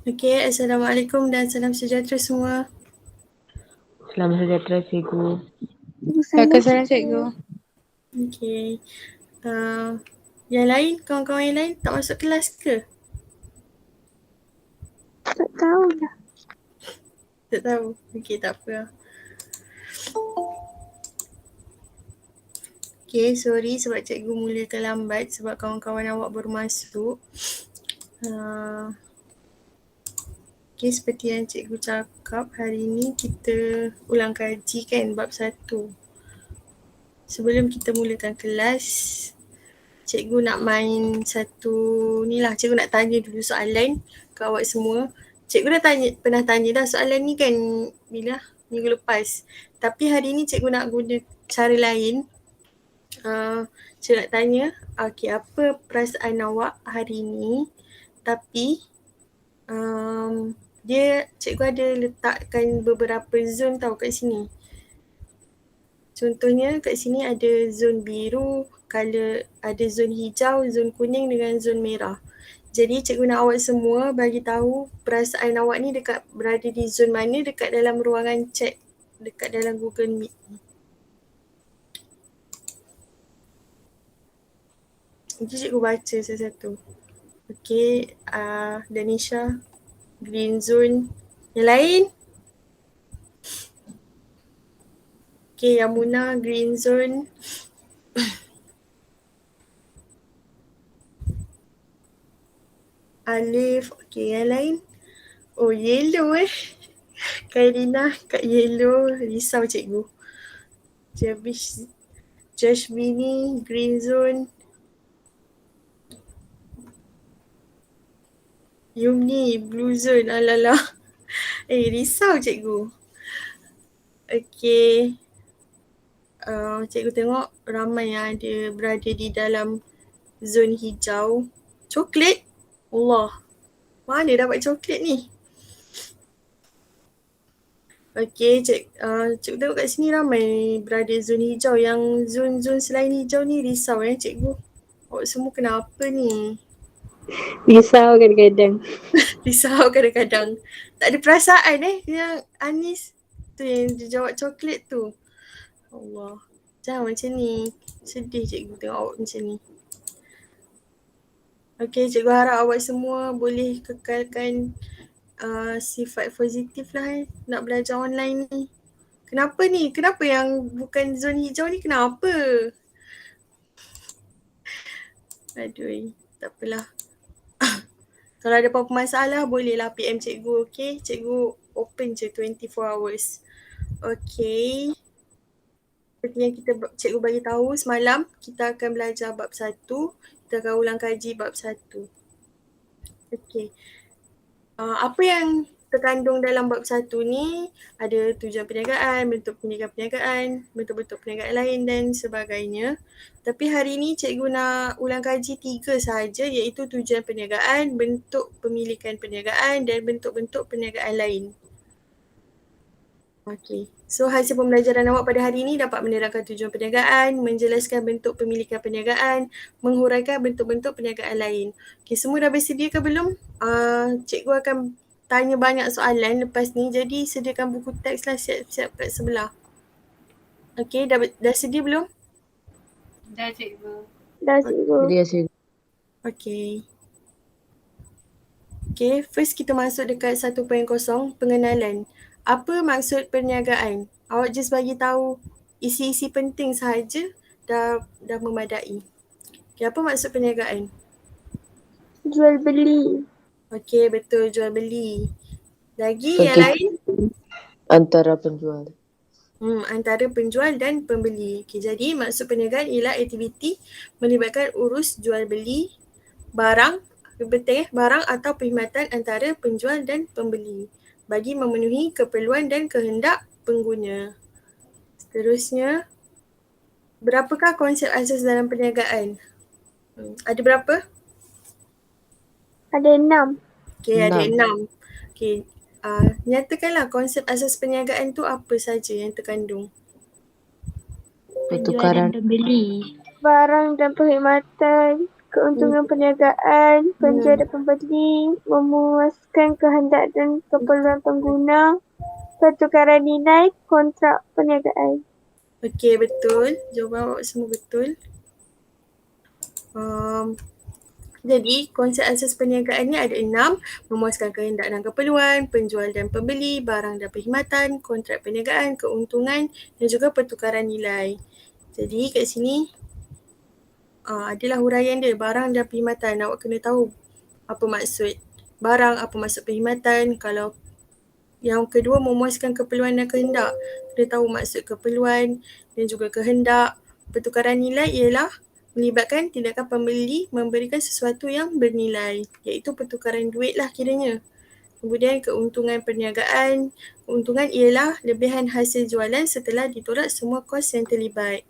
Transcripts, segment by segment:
Okey, Assalamualaikum dan salam sejahtera semua. Selamat sejahtera cikgu. Waalaikumsalam cikgu. Okey. Yang lain, kawan-kawan yang lain tak masuk kelas ke? Tak tahu dah. Tak tahu. Okey, tak apa. Okey, sorry sebab cikgu mulakan lambat sebab kawan-kawan awak baru masuk. Okey, seperti yang cikgu cakap, hari ni kita ulang kaji kan bab 1. Sebelum kita mulakan kelas, cikgu nak main satu ni lah, cikgu nak tanya dulu soalan ke awak semua. Cikgu dah pernah tanya dah soalan ni kan bila? Minggu lepas. Tapi hari ni cikgu nak guna cara lain. Cikgu nak tanya, okey, apa perasaan awak hari ni? Tapi dia cikgu ada letakkan beberapa zon tau kat sini. Contohnya kat sini ada zon biru, ada zon hijau, zon kuning dengan zon merah. Jadi cikgu nak awak semua bagi tahu perasaan awak ni berada di zon mana dekat dalam ruangan chat, dekat dalam Google Meet ni. Nanti cikgu baca satu-satu. Okey, Danisha, green zone. Yang lain? Okey, Yamuna, green zone. Alif, okey, yang lain? Oh, yellow Karina kat yellow, risau cikgu. Josh Bini, green zone. Yumni, blue zone, alala. Risau cikgu. Okey. Cikgu tengok ramai yang berada di dalam zon hijau. Coklat? Allah, mana dapat coklat ni? Okey, cikgu tengok kat sini ramai berada zon hijau. Yang zon-zon selain hijau ni risau cikgu. Awak semua kenapa ni? Risau kadang-kadang. Risau kadang-kadang. Tak ada perasaan yang Anis tu yang dia jawab coklat tu. Allah, jangan macam ni. Sedih cikgu tengok awak macam ni. Okey, cikgu harap awak semua boleh kekalkan sifat positif lah nak belajar online ni. Kenapa ni? Kenapa yang bukan zon hijau ni kenapa? Aduh, tak apalah. Kalau ada apa-apa masalah bolehlah PM cikgu, okey? Cikgu open je 24 hours. Okey. Seperti yang cikgu bagi tahu semalam, kita akan belajar bab 1. Kita akan ulang kaji bab 1. Okey. Apa yang terkandung dalam bab 1 ni ada tujuan perniagaan, bentuk perniagaan, bentuk-bentuk perniagaan lain dan sebagainya. Tapi hari ni cikgu nak ulang kaji 3 sahaja, iaitu tujuan perniagaan, bentuk pemilikan perniagaan dan bentuk-bentuk perniagaan lain. Okey, so hasil pembelajaran awak pada hari ini dapat menerangkan tujuan perniagaan, menjelaskan bentuk pemilikan perniagaan, menghuraikan bentuk-bentuk perniagaan lain. Okey, semua dah bersedia ke belum? Cikgu akan tanya banyak soalan lepas ni, jadi sediakan buku teks lah siap-siap kat sebelah. Okey, dah sedia belum? Dah cikgu. Dah cikgu. Okey. Okey, first kita masuk dekat 1.0, pengenalan. Apa maksud perniagaan? Awak just bagi tahu isi-isi penting sahaja dah memadai. Okey, apa maksud perniagaan? Jual beli. Okey, betul, jual beli. Lagi yang lain? Antara penjual. Antara penjual dan pembeli. Okey, jadi maksud perniagaan ialah aktiviti melibatkan urus jual beli barang, barang atau perkhidmatan antara penjual dan pembeli bagi memenuhi keperluan dan kehendak pengguna. Seterusnya, berapakah konsep asas dalam perniagaan? Ada berapa? Ada 6. Okey, ada 6. Okey, nyatakanlah konsep asas perniagaan tu apa saja yang terkandung. Pertukaran dan beli. Barang dan perkhidmatan, keuntungan perniagaan, penjual dan pembeli, memuaskan kehendak dan keperluan pengguna, pertukaran nilai, kontrak perniagaan. Okey, betul. Jawapan awak semua betul. Jadi, konsep asas perniagaan ni ada 6. Memuaskan kehendak dan keperluan, penjual dan pembeli, barang dan perkhidmatan, kontrak perniagaan, keuntungan dan juga pertukaran nilai. Jadi, kat sini adalah huraian dia, barang dan perkhidmatan. Awak kena tahu apa maksud barang, apa maksud perkhidmatan. Kalau yang kedua, memuaskan keperluan dan kehendak. Kena tahu maksud keperluan dan juga kehendak. Pertukaran nilai ialah melibatkan tindakan pembeli memberikan sesuatu yang bernilai, iaitu pertukaran duit lah kiranya. Kemudian keuntungan perniagaan. Keuntungan ialah lebihan hasil jualan setelah ditolak semua kos yang terlibat.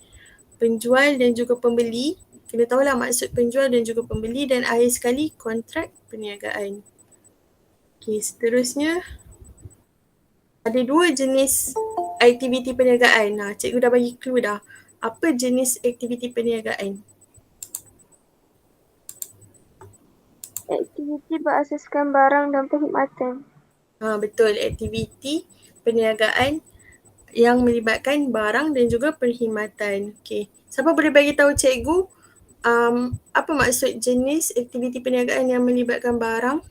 Penjual dan juga pembeli, kena tahulah maksud penjual dan juga pembeli, dan akhir sekali kontrak perniagaan. Okey, seterusnya ada 2 jenis aktiviti perniagaan. Cikgu dah bagi clue dah. Apa jenis aktiviti perniagaan? Aktiviti berasaskan barang dan perkhidmatan. Betul, aktiviti perniagaan yang melibatkan barang dan juga perkhidmatan. Okey, siapa boleh bagi tahu cikgu apa maksud jenis aktiviti perniagaan yang melibatkan barang?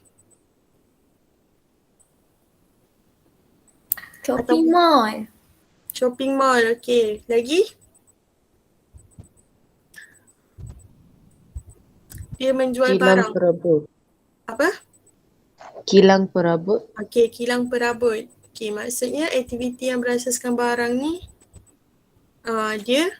Shopping mall. Shopping mall, okey. Lagi? Dia menjual Kilang barang. perabot. Apa? Kilang perabot. Okey, kilang perabot. Okey, maksudnya aktiviti yang berasaskan barang ni dia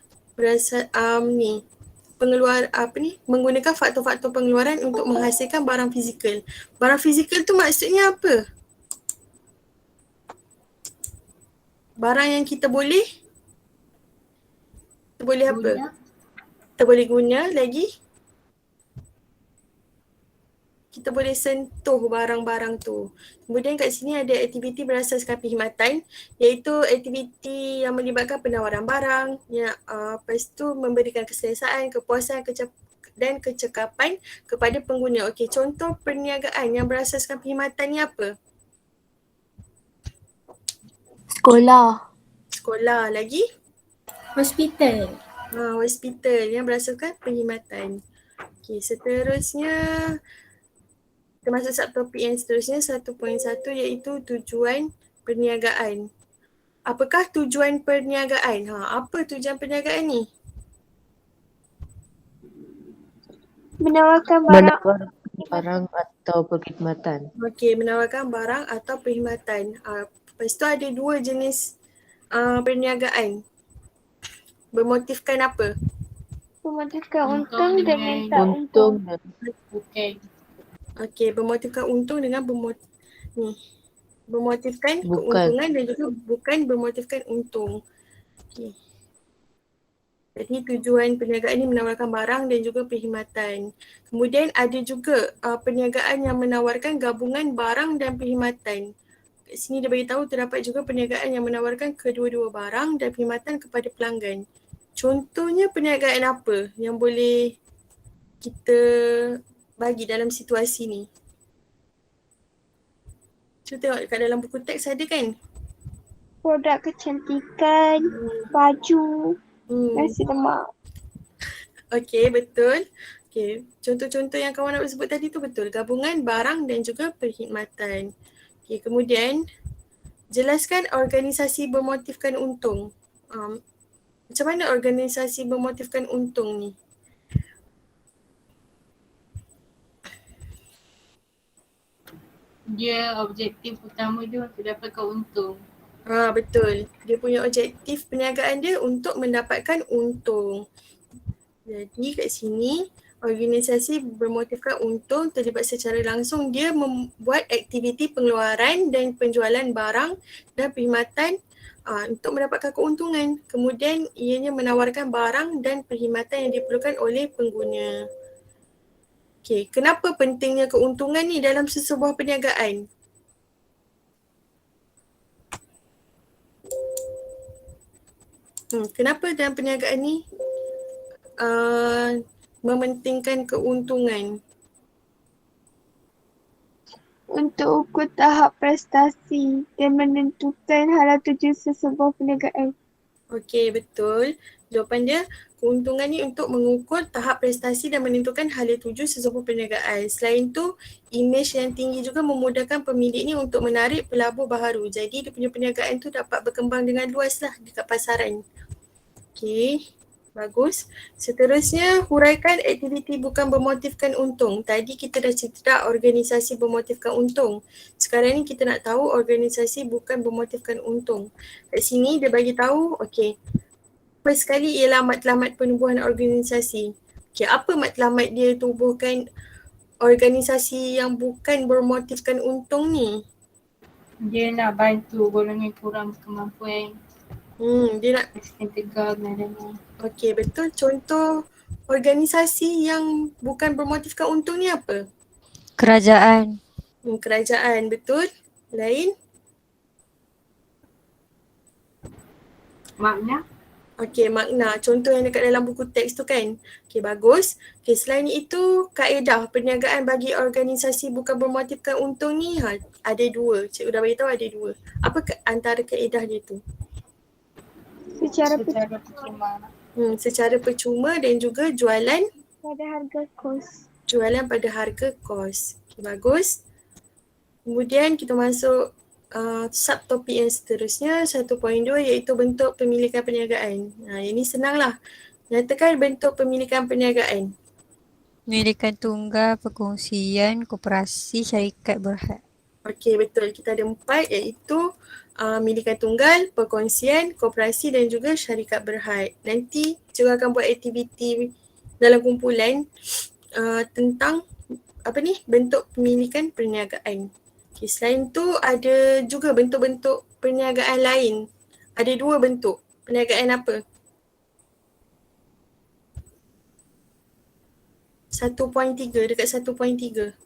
menggunakan faktor-faktor pengeluaran untuk menghasilkan barang fizikal. Barang fizikal tu maksudnya apa? Barang yang kita boleh apa? Kita boleh guna lagi. Kita boleh sentuh barang-barang tu. Kemudian kat sini ada aktiviti berasaskan perkhidmatan, iaitu aktiviti yang melibatkan penawaran barang, lepas tu memberikan keselesaan, kepuasan dan kecekapan kepada pengguna. Okey, contoh perniagaan yang berasaskan perkhidmatan ni apa? Sekolah. Sekolah. Lagi? Hospital. Hospital yang berasaskan perkhidmatan. Okey, seterusnya kita masuk subtopik yang seterusnya, 1.1, iaitu tujuan perniagaan. Apakah tujuan perniagaan? Apa tujuan perniagaan ni? Menawarkan barang. Menawarkan barang atau perkhidmatan. Okey, menawarkan barang atau perkhidmatan. Lepas tu ada 2 jenis perniagaan. Bermotifkan apa? Memotifkan untung dan minta untung. Untung dan Okey, bermotifkan untung dengan bermotifkan Bukan. keuntungan dan juga bukan bermotifkan untung. Okey. Jadi tujuan perniagaan ini menawarkan barang dan juga perkhidmatan. Kemudian ada juga perniagaan yang menawarkan gabungan barang dan perkhidmatan. Kat sini dia bagi tahu terdapat juga perniagaan yang menawarkan kedua-dua barang dan perkhidmatan kepada pelanggan. Contohnya perniagaan apa yang boleh kita bagi dalam situasi ni? Cuba tengok kat dalam buku teks ada kan? Produk kecantikan, baju, nasi lemak. Okey, betul. Okey, contoh-contoh yang kawan nak sebut tadi tu betul. Gabungan barang dan juga perkhidmatan. Okey, kemudian jelaskan organisasi bermotifkan untung. Macam mana organisasi bermotifkan untung ni? Dia objektif utama dia untuk dapatkan untung. Betul. Dia punya objektif perniagaan dia untuk mendapatkan untung. Jadi kat sini organisasi bermotifkan untung terlibat secara langsung, dia membuat aktiviti pengeluaran dan penjualan barang dan perkhidmatan untuk mendapatkan keuntungan. Kemudian ianya menawarkan barang dan perkhidmatan yang diperlukan oleh pengguna. Okey, kenapa pentingnya keuntungan ni dalam sesebuah perniagaan? Kenapa dalam perniagaan ni mementingkan keuntungan? Untuk ukur tahap prestasi dan menentukan hala tuju sesebuah perniagaan. Okey, betul. Jawapan dia, keuntungan ni untuk mengukur tahap prestasi dan menentukan hala tuju sesebuah perniagaan. Selain tu, imej yang tinggi juga memudahkan pemilik ni untuk menarik pelabur baharu. Jadi, dia punya perniagaan tu dapat berkembang dengan luas lah dekat pasaran. Okey, bagus. Seterusnya, huraikan aktiviti bukan bermotifkan untung. Tadi kita dah cerita organisasi bermotifkan untung. Sekarang ni kita nak tahu organisasi bukan bermotifkan untung. Kat sini dia bagi tahu, okey. First sekali ialah matlamat penubuhan organisasi. Okey, apa matlamat dia tubuhkan organisasi yang bukan bermotifkan untung ni? Dia nak bantu golongan kurang kemampuan. Dia nak, Sistem tegar dan lain-lain. okey, betul. Contoh organisasi yang bukan bermotifkan untung ni apa? Kerajaan. Kerajaan, betul. Lain? Makna? Okey, makna. Contoh yang dekat dalam buku teks tu kan. Okey, bagus. Okey, selain itu, kaedah perniagaan bagi organisasi bukan bermotifkan untung ni ada dua. Cikgu dah beritahu ada dua. Apa antara kaedah dia tu? Secara percuma. Secara percuma dan juga jualan pada harga kos. pada harga kos. Okey, bagus. Kemudian kita masuk subtopik yang seterusnya, 1.2 iaitu bentuk pemilikan perniagaan. Ini senang lah. Nyatakan bentuk pemilikan perniagaan. Milikan tunggal, perkongsian, koperasi, syarikat berhad. Okey, betul. Kita ada 4 iaitu milikan tunggal, perkongsian, koperasi dan juga syarikat berhad. Nanti cikgu akan buat aktiviti dalam kumpulan tentang bentuk pemilikan perniagaan. Okay, selain tu ada juga bentuk-bentuk perniagaan lain. Ada 2 bentuk. Perniagaan apa? 1.3, dekat 1.3.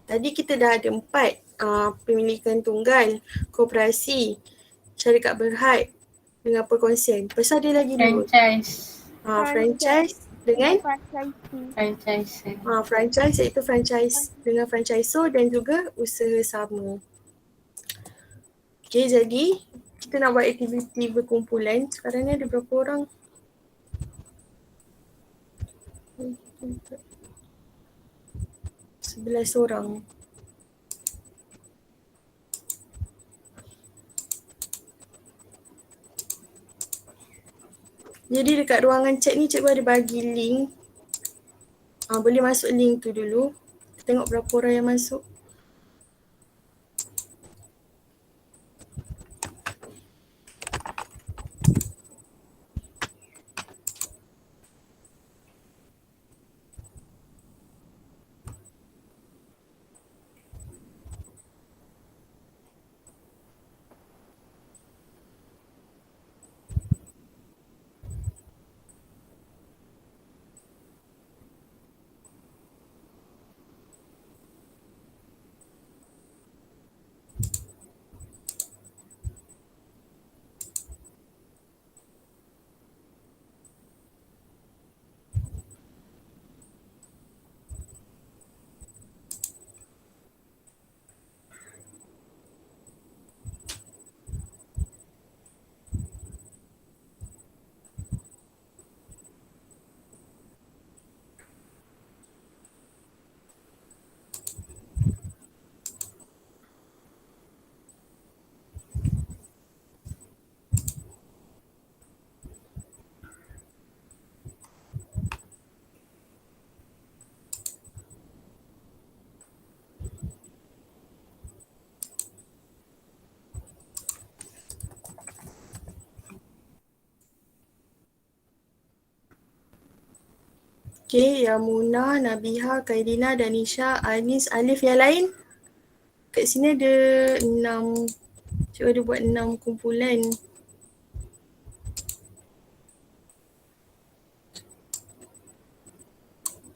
Tadi kita dah ada 4. Pemilikan tunggal, koperasi, syarikat berhad dengan perkongsian. Lepas tu ada lagi 2. Franchise dengan Franchise. franchise iaitu franchise dengan franchisor dan juga usaha sama. Okay, jadi kita nak buat aktiviti berkumpulan. Sekarang ni ada berapa orang? 11 orang. Jadi dekat ruangan chat ni cikgu ada bagi link. Boleh masuk link tu dulu. Kita tengok berapa orang yang masuk. Okay, Yamuna, Nabiha, Kaidina, Danisha, Anis, Alif, yang lain? Kat sini ada 6. Cikgu ada buat 6 kumpulan.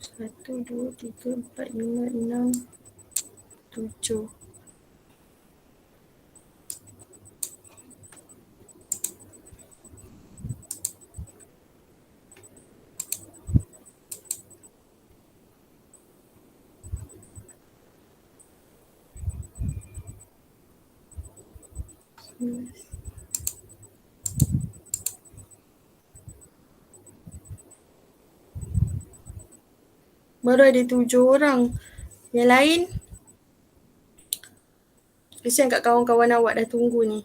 Satu, dua, tiga, empat, lima, enam, 7. Baru ada 7 orang. Yang lain, kesian kat kawan-kawan awak dah tunggu ni.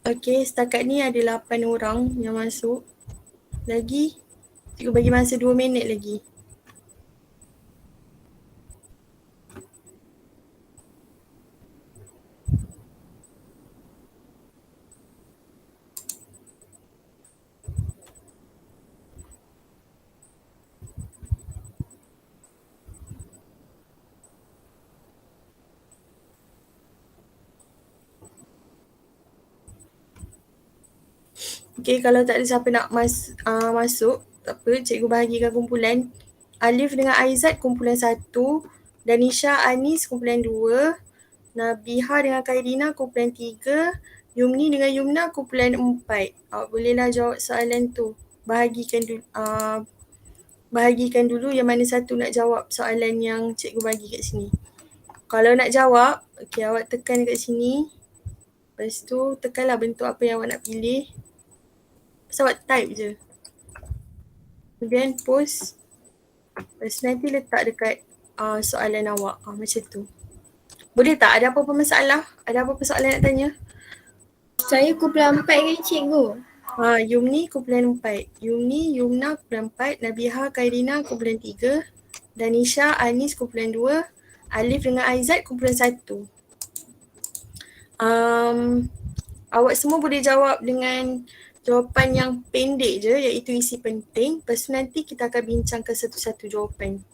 Okay, setakat ni ada 8 orang yang masuk. Lagi, cikgu bagi masa 2 minit lagi. Okay, kalau tak ada siapa nak masuk, tak apa, cikgu bahagikan kumpulan. Alif dengan Aizat kumpulan 1, Danisha, Anis kumpulan 2, Nabiha dengan Khairina kumpulan 3, Yumni dengan Yumna kumpulan 4. Awak bolehlah jawab soalan tu. Bahagikan dulu yang mana satu nak jawab soalan yang cikgu bagi kat sini. Kalau nak jawab, okay, awak tekan kat sini. Lepas tu tekanlah bentuk apa yang awak nak pilih. Lepas awak type je. Kemudian post. Lepas nanti letak dekat soalan awak. Macam tu. Boleh tak? Ada apa-apa masalah? Ada apa-apa soalan nak tanya? Saya kumpulan 4 kan cikgu? Yumni kumpulan 4. Yumni, Yumna kumpulan 4. Nabiha, Khairina kumpulan 3. Danisha, Anis kumpulan 2. Alif dengan Aizat kumpulan 1. Awak semua boleh jawab dengan jawapan yang pendek je, iaitu isi penting. Lepas tu nanti kita akan bincangkan satu-satu jawapan.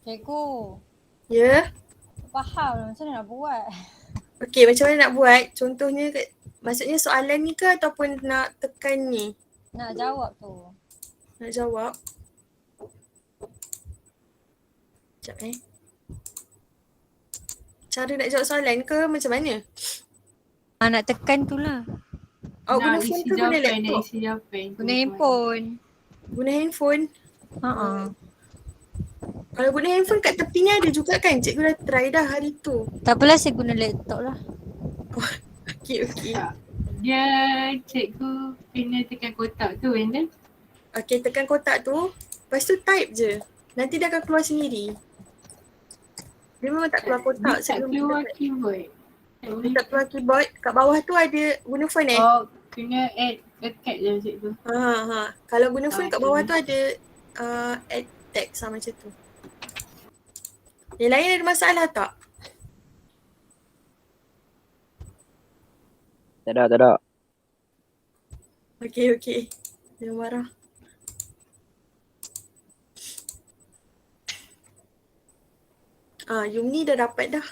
Cikgu, Ya? faham lah macam mana nak buat. Okey, macam mana nak buat? Contohnya, maksudnya soalan ni ke ataupun nak tekan ni? Nak jawab tu. Nak jawab? Sekejap Cara nak jawab soalan ke macam mana? Nak tekan tu lah. Awak guna Nak phone isi ke guna jawapan, nak laptop? isi jawapan. Guna handphone. Guna handphone? Kalau guna handphone kat tepi ni ada juga kan? Cikgu dah try dah hari tu. Tak apalah, saya guna laptop lah. Okey. Dia cikgu kena tekan kotak tu and then Okey, tekan kotak tu. Lepas tu type je. Nanti dia akan keluar sendiri. Dia memang tak keluar kotak. dia tak keluar keyboard. Dia tak keluar keyboard. Kat bawah tu ada guna phone Oh, kena add dekat je cikgu. Kalau guna phone kat bawah Okay. tu ada add text macam tu. Yang lain ada masalah tak? Tak ada. Okey. Jangan marah. Yumni dah dapat dah.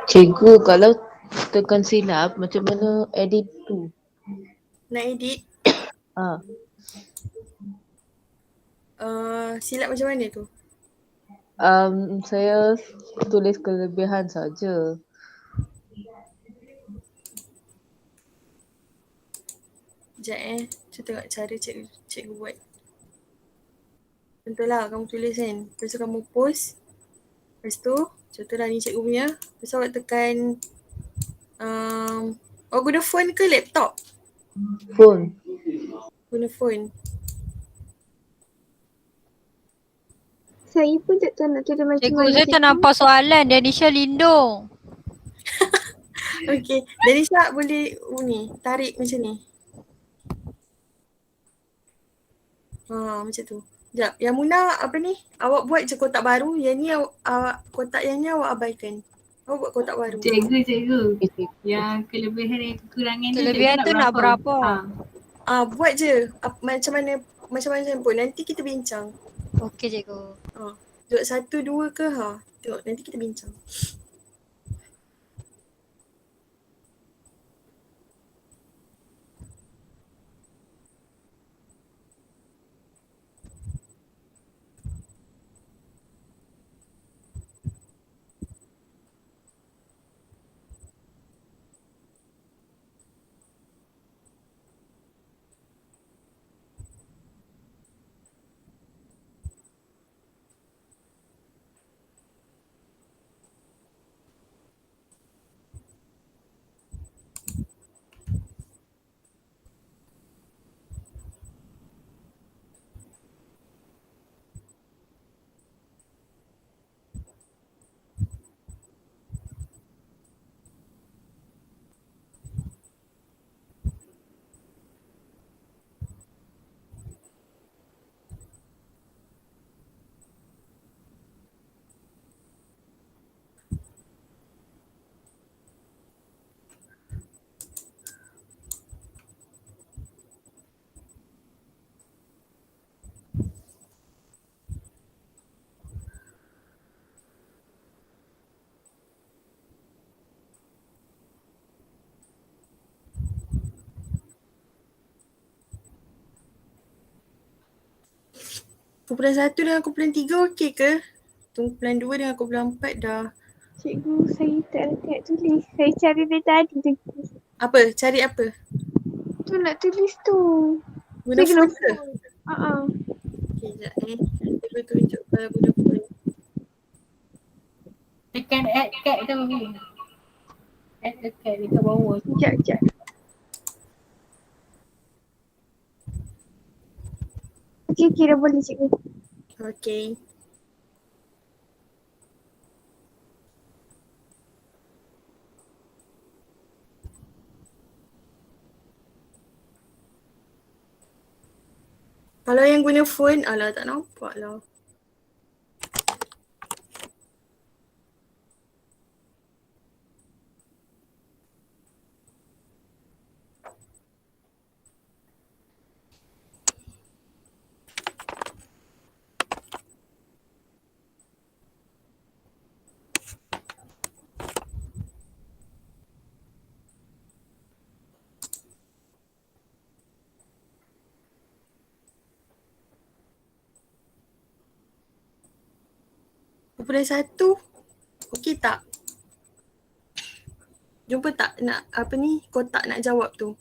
Cikgu, kalau tekan silap, macam mana edit tu? Nak edit. Ah, Silap macam mana tu? saya tulis kelebihan saja. Sekejap Cuba tengok cara cikgu buat. Contohlah kamu tulis kan. Lepas tu kamu post. Lepas tu contohlah ni cikgu punya. Lepas tu awak tekan awak guna phone ke laptop? Phone. Guna phone. Saya pun tak tahu nak tulis macam Cikgu, mana. saya tak nampak soalan. Danisha lindung. Okay. Dari Syak boleh ni tarik macam ni. Macam tu. Sekejap. Yang Muna apa ni? Awak buat je kotak baru. Yang ni kotak yang ni awak abaikan. Awak buat kotak baru. Cikgu. Okay, cikgu. Yang kelebihan dan kekurangan Kelebihan tu nak berapa? Buat je. Macam mana pun. Nanti kita bincang. Okey cikgu. Duduk 1, 2 ke? Tengok nanti kita bincang. Kumpulan 1 dengan kumpulan 3 okey ke? Kumpulan 2 dengan kumpulan 4 dah. Cikgu, saya tak nak tulis. Saya cari dari tadi cikgu. Apa? Cari apa? Tu nak tulis tu. Guna Saya phone guna ke? phone. Okay, sekejap Cikgu tunjuk kalau guna phone. Tekan add card tu. Add the card dekat bawah. Sekejap. Okey, dah boleh cikgu. Okay. Kalau yang guna phone, alah tak nampak lah. Kumpulan 1, okey tak? Jumpa tak nak apa ni kotak nak jawab tu?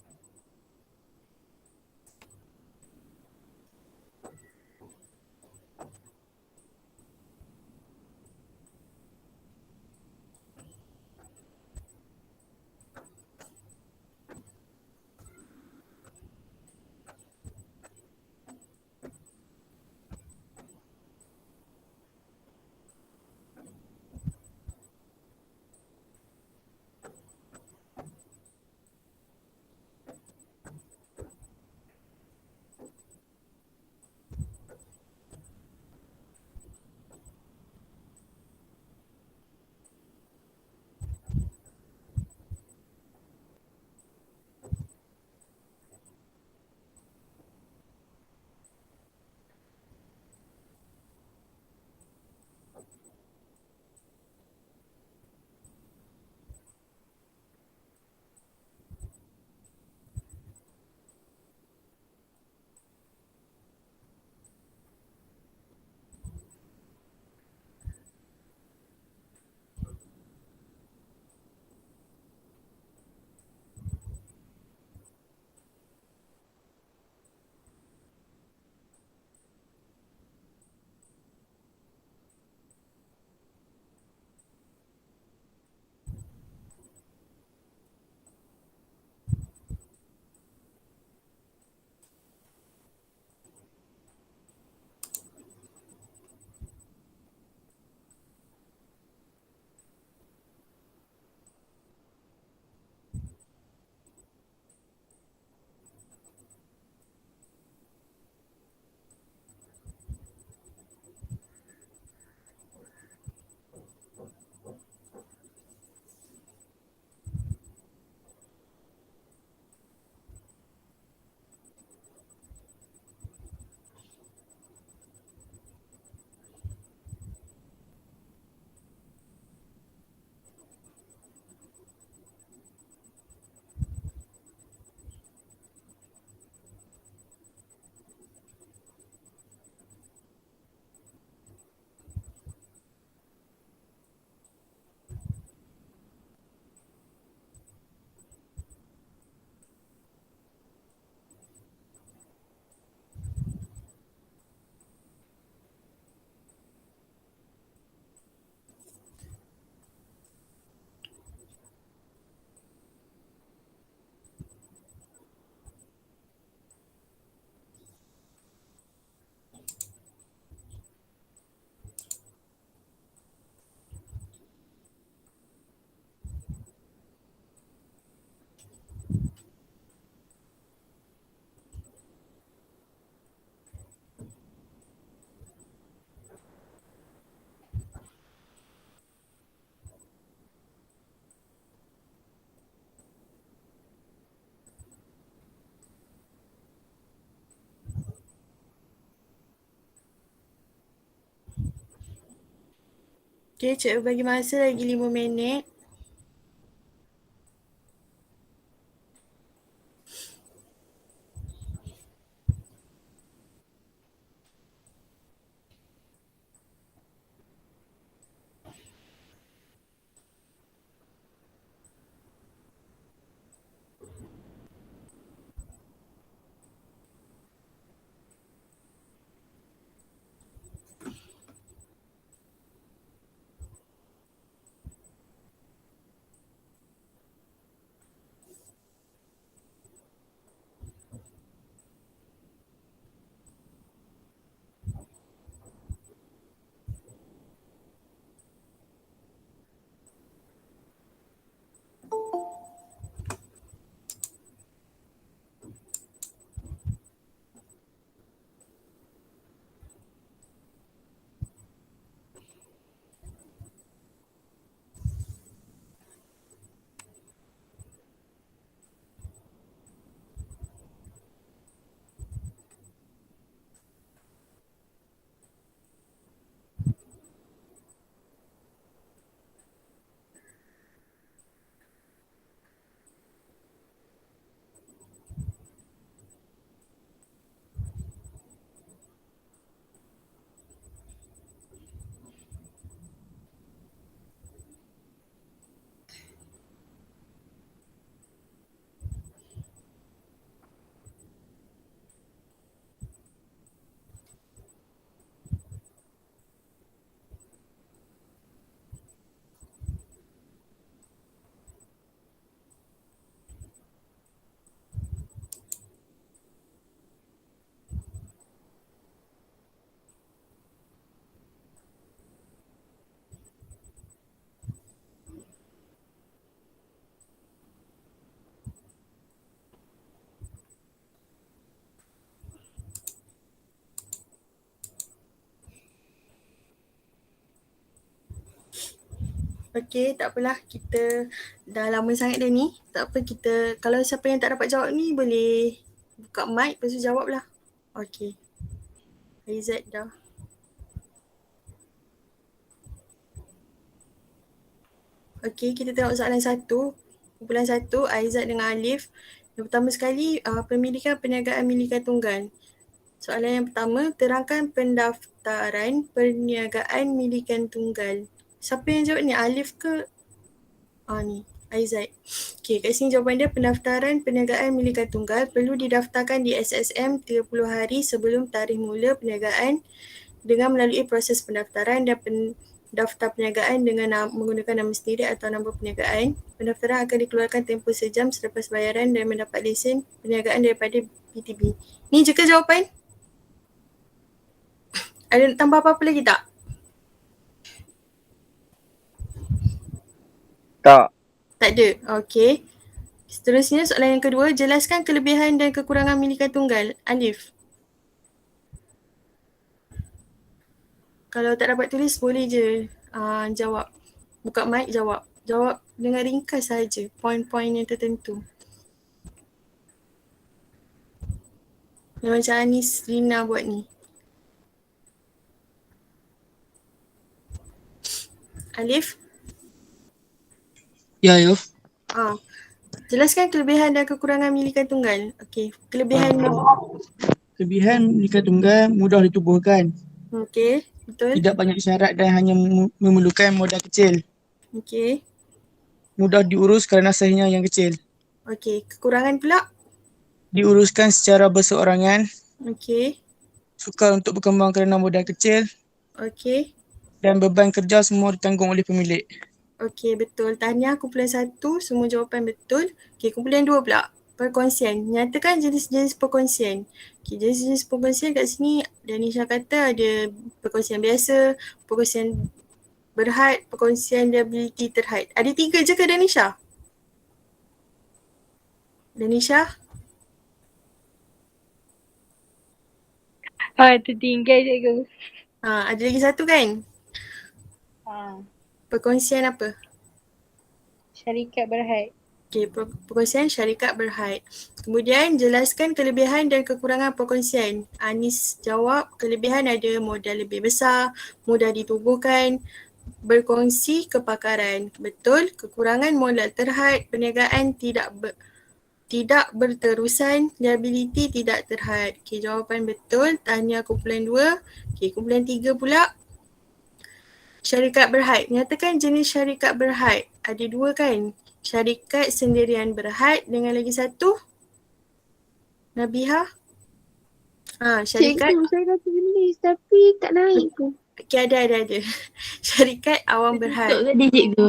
Okay, cikgu bagi masa lagi 5 minit. Okay, tak apalah. Kita dah lama sangat dah ni. Tak apa, kita kalau siapa yang tak dapat jawab ni boleh buka mic lepas tu jawab lah. Okay. Aizat dah. Okay, kita tengok soalan 1. Kumpulan 1, Aizat dengan Alif. Yang pertama sekali, pemilikan perniagaan milikan tunggal. Soalan yang pertama, terangkan pendaftaran perniagaan milikan tunggal. Siapa yang jawab ni? Alif ke? Ni, Aizat. Okay, kat sini jawapan dia, pendaftaran perniagaan milikan tunggal perlu didaftarkan di SSM 30 hari sebelum tarikh mula perniagaan dengan melalui proses pendaftaran dan pendaftar perniagaan dengan menggunakan nama sendiri atau nombor perniagaan. Pendaftaran akan dikeluarkan tempoh sejam selepas bayaran dan mendapat lesen perniagaan daripada PTB. Ni je ke jawapan? Ada nak tambah apa-apa lagi tak? Tak. Tak ada. Okey. Seterusnya soalan yang kedua, jelaskan kelebihan dan kekurangan milikan tunggal. Alif. Kalau tak dapat tulis boleh je jawab. Buka mic jawab. Jawab dengan ringkas saja poin-poin yang tertentu. Yang macam Anis Rina buat ni. Alif. Ya, Yuf. Jelaskan kelebihan dan kekurangan milikan tunggal. Okey, kelebihan. Kelebihan milikan tunggal mudah ditubuhkan. Okey, betul. Tidak banyak syarat dan hanya memerlukan modal kecil. Okey. Mudah diurus kerana sahnya yang kecil. Okey, kekurangan pula. Diuruskan secara berseorangan. Okey. Sukar untuk berkembang kerana modal kecil. Okey. Dan beban kerja semua ditanggung oleh pemilik. Okey, betul. Tahniah kumpulan 1, semua jawapan betul. Okey, kumpulan 2 pula. Perkongsian. Nyatakan jenis-jenis perkongsian. Okey, jenis-jenis perkongsian kat sini Danisha kata ada perkongsian biasa, perkongsian berhad, perkongsian liability terhad. Ada 3 je ke Danisha? Danisha? Tertinggal cikgu. Ada lagi satu kan? Perkongsian apa? Syarikat berhad. Okey, perkongsian syarikat berhad. Kemudian jelaskan kelebihan dan kekurangan perkongsian. Anis jawab kelebihan ada modal lebih besar, mudah ditubuhkan, berkongsi kepakaran. Betul. Kekurangan modal terhad, perniagaan tidak berterusan, liability tidak terhad. Okey, jawapan betul. Tahniah kumpulan 2. Okey, kumpulan 3 pula. Syarikat berhad. Nyatakan jenis syarikat berhad. Ada 2 kan? Syarikat sendirian berhad dengan lagi satu. Nabiha? Syarikat. Cikgu, saya dah tulis tapi tak naik ke? Okey, ada. Syarikat awam berhad. Betul tadi cikgu.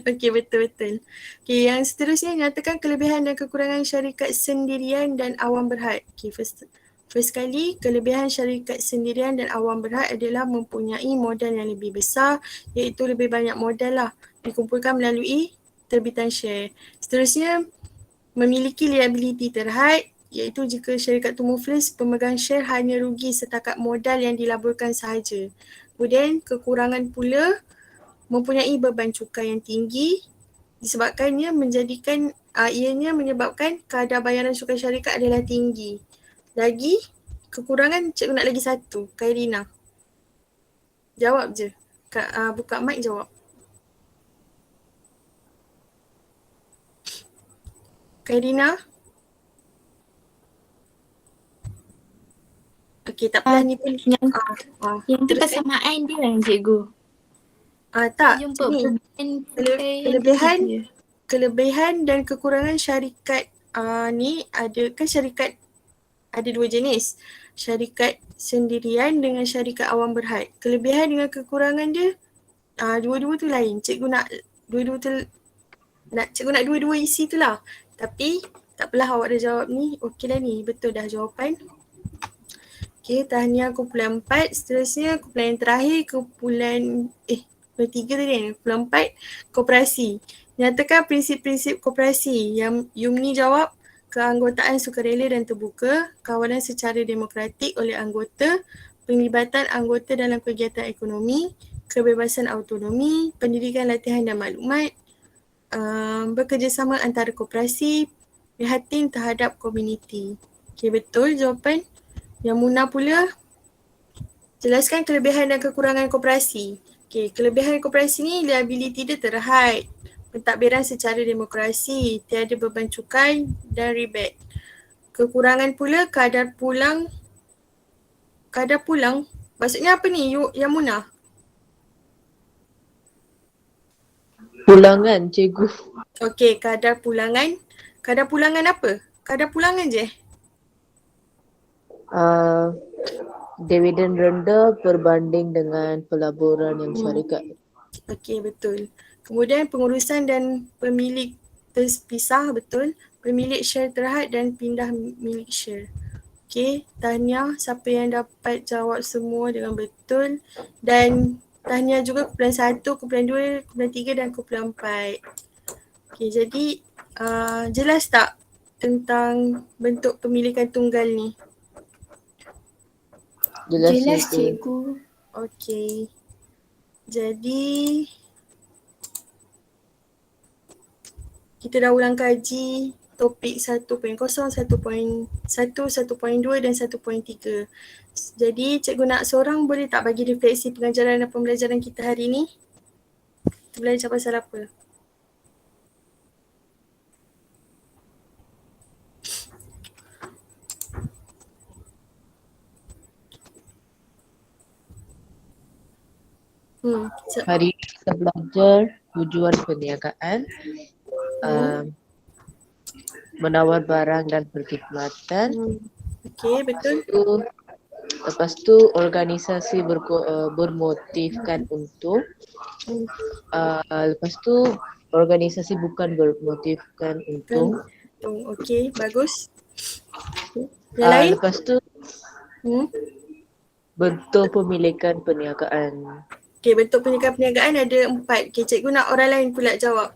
Okey, betul. Okey, yang seterusnya nyatakan kelebihan dan kekurangan syarikat sendirian dan awam berhad. Okey, first kali, kelebihan syarikat sendirian dan awam berhad adalah mempunyai modal yang lebih besar, iaitu lebih banyak modal lah dikumpulkan melalui terbitan share. Seterusnya, memiliki liability terhad, iaitu jika syarikat tu muflis, pemegang share hanya rugi setakat modal yang dilaburkan sahaja. Kemudian, kekurangan pula mempunyai beban cukai yang tinggi disebabkan ianya menyebabkan kadar bayaran cukai syarikat adalah tinggi. Lagi, kekurangan cikgu nak lagi satu. Khairina. Jawab je. Buka mic jawab. Khairina. Okey, tak apalah ni pun. Yang tu teruskan. persamaan dia kan cikgu? Tak, Jumpa ni perubahan kelebihan dan kekurangan syarikat ni ada kan syarikat ada 2 jenis. Syarikat sendirian dengan syarikat awam berhad. Kelebihan dengan kekurangan dia dua-dua tu lain. Cikgu nak dua-dua isi tu lah. Tapi tak apalah, awak dah jawab ni. Okey dah ni. Betul dah jawapan. Okey, tahniah kumpulan 4. Seterusnya kumpulan yang terakhir, kumpulan 3 tadi kan. Kumpulan 4, koperasi. Nyatakan prinsip-prinsip koperasi. Yang Yumni jawab, keanggotaan sukarela dan terbuka, kawalan secara demokratik oleh anggota, penglibatan anggota dalam kegiatan ekonomi, kebebasan autonomi, pendidikan latihan dan maklumat, bekerjasama antara koperasi, prihatin terhadap komuniti. Okey, betul jawapan. Yang Muna pula, jelaskan kelebihan dan kekurangan koperasi. Okey, kelebihan koperasi ni liability dia terhad, pentadbiran secara demokrasi, tiada beban cukai dan rebate. Kekurangan pula kadar pulang, maksudnya apa ni yang Muna? Pulangan cikgu. Okey, kadar pulangan apa? Kadar pulangan je? Dividen rendah berbanding dengan pelaburan yang syarikat. Okey, betul. Kemudian pengurusan dan pemilik terpisah, betul. Pemilik share terhad dan pindah milik share. Okey, tahniah siapa yang dapat jawab semua dengan betul. Dan tahniah juga kumpulan 1, kumpulan 2, kumpulan 3 dan kumpulan 4. Okey, jadi jelas tak tentang bentuk pemilikan tunggal ni? jelas cikgu. Okey. Jadi kita dah ulang kaji topik 1.0, 1.1, 1.2 dan 1.3. Jadi cikgu nak seorang boleh tak bagi refleksi pengajaran dan pembelajaran kita hari ni? Kita belajar pasal apa? Hari ini kita belajar tujuan perniagaan, menawar barang dan perkhidmatan. Okey, betul. Lepas tu organisasi bermotifkan untung. Lepas tu organisasi bukan bermotifkan untung. Okey, bagus. Yang lain? Lepas tu bentuk pemilikan perniagaan. Okey, bentuk pemilikan perniagaan ada 4. Okey, cikgu nak orang lain pula jawab.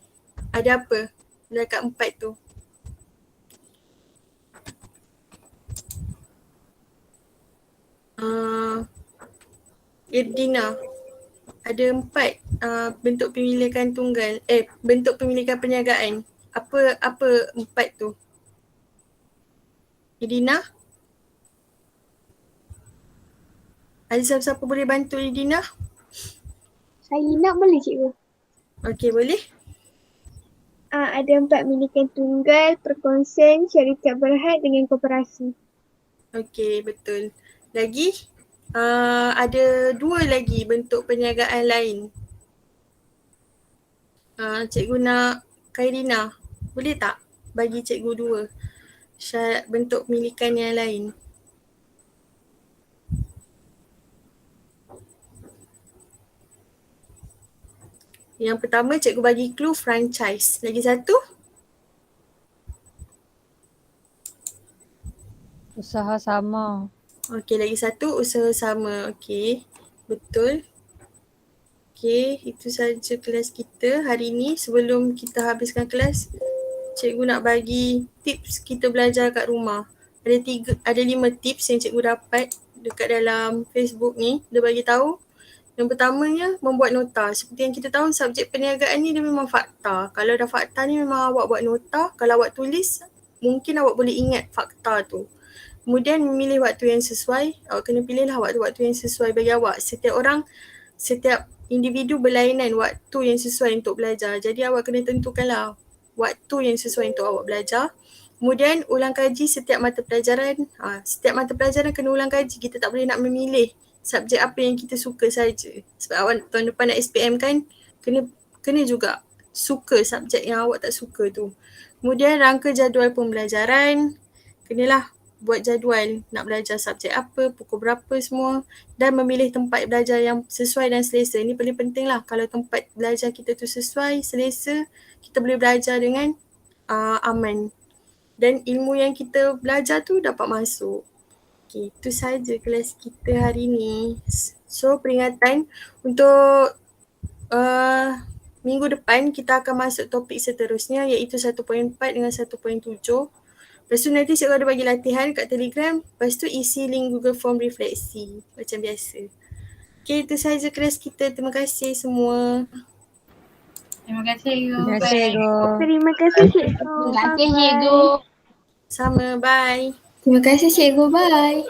Ada apa dekat 4 tu? Irdina, ada 4 bentuk pemilikan tunggal, bentuk pemilikan perniagaan. Apa 4 tu? Irdina? Ada siapa-siapa boleh bantu Irdina? Saya nak boleh cikgu? Okey, boleh? Ada 4 milikan tunggal, perkongsian, syarikat berhad dengan koperasi. Okey, betul. Lagi? Ada 2 lagi bentuk perniagaan lain. Cikgu nak Khairina. Boleh tak bagi cikgu 2 syarat bentuk milikan yang lain? Yang pertama cikgu bagi clue franchise. Lagi satu? Usaha sama. Okey, lagi satu usaha sama. Okey, betul. Okey, itu saja kelas kita hari ni. Sebelum kita habiskan kelas, cikgu nak bagi tips kita belajar kat rumah. Ada 5 tips yang cikgu dapat dekat dalam Facebook ni. Dia bagi tahu. Yang pertamanya, membuat nota. Seperti yang kita tahu, subjek perniagaan ni dia memang fakta. Kalau dah fakta ni memang awak buat nota. Kalau awak tulis, mungkin awak boleh ingat fakta tu. Kemudian memilih waktu yang sesuai. Awak kena pilihlah waktu-waktu yang sesuai bagi awak. Setiap individu berlainan waktu yang sesuai untuk belajar. Jadi awak kena tentukanlah waktu yang sesuai untuk awak belajar. Kemudian ulang kaji setiap mata pelajaran. Setiap mata pelajaran kena ulang kaji. Kita tak boleh nak memilih subjek apa yang kita suka saja. Sebab awak tahun depan nak SPM kan, kena juga suka subjek yang awak tak suka tu. Kemudian rangka jadual pembelajaran. Kenalah buat jadual nak belajar subjek apa, pukul berapa semua, dan memilih tempat belajar yang sesuai dan selesa. Ini paling penting lah. Kalau tempat belajar kita tu sesuai, selesa, kita boleh belajar dengan aman. Dan ilmu yang kita belajar tu dapat masuk. Okay, itu saja kelas kita hari ni. So peringatan untuk minggu depan kita akan masuk topik seterusnya iaitu 1.4 dengan 1.7. Lepas tu nanti cikgu ada bagi latihan kat Telegram. Lepas tu isi link Google Form refleksi macam biasa. Okay, itu saja kelas kita. Terima kasih semua. Terima kasih cikgu. Terima kasih cikgu. Terima kasih cikgu. Terima kasih cikgu. Sama, bye. Terima kasih cikgu. Bye.